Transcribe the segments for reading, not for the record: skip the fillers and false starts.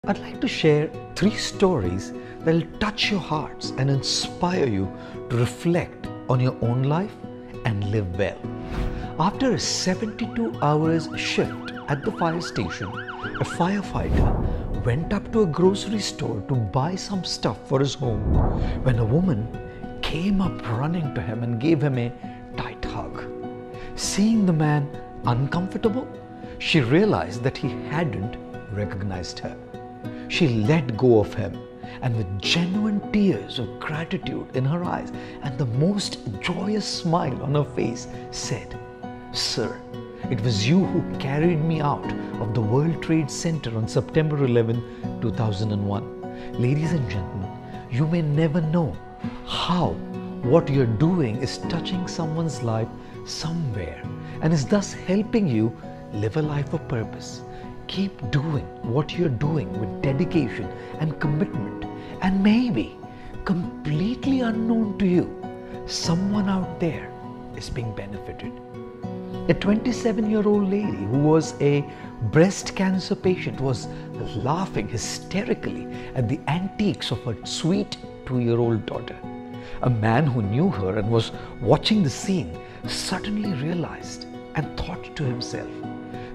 I'd like to share 3 stories that will touch your hearts and inspire you to reflect on your own life and live well. After a 72 hours shift at the fire station, a firefighter went up to a grocery store to buy some stuff for his home when a woman came up running to him and gave him a tight hug. Seeing the man uncomfortable, she realized that he hadn't recognized her. She let go of him and with genuine tears of gratitude in her eyes and the most joyous smile on her face said, "Sir, it was you who carried me out of the World Trade Center on September 11, 2001. Ladies and gentlemen, you may never know how what you're doing is touching someone's life somewhere and is thus helping you live a life of purpose. Keep doing what you're doing with dedication and commitment, and maybe completely unknown to you, someone out there is being benefited." A 27-year-old lady who was a breast cancer patient was laughing hysterically at the antics of her sweet 2-year-old daughter. A man who knew her and was watching the scene suddenly realized and thought to himself,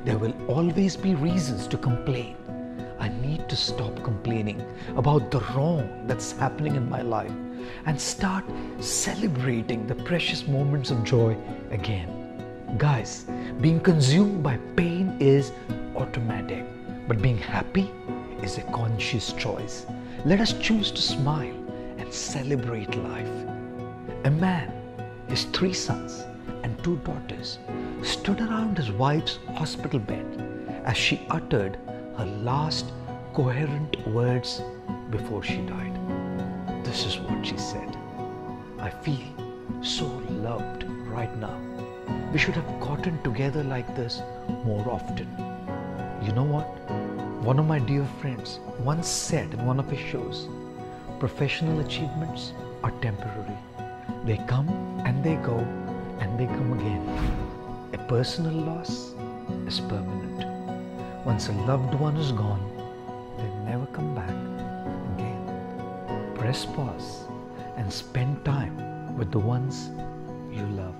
"There will always be reasons to complain. I need to stop complaining about the wrong that's happening in my life and start celebrating the precious moments of joy again." Guys, being consumed by pain is automatic, but being happy is a conscious choice. Let us choose to smile and celebrate life. A man, his 3 sons and 2 daughters stood around his wife's hospital bed as she uttered her last coherent words before she died. This is what she said: "I feel so loved right now. We should have gotten together like this more often." You know what? One of my dear friends once said in one of his shows, "Professional achievements are temporary. They come and they go and they come again. A personal loss is permanent. Once a loved one is gone, they never come back again." Press pause and spend time with the ones you love.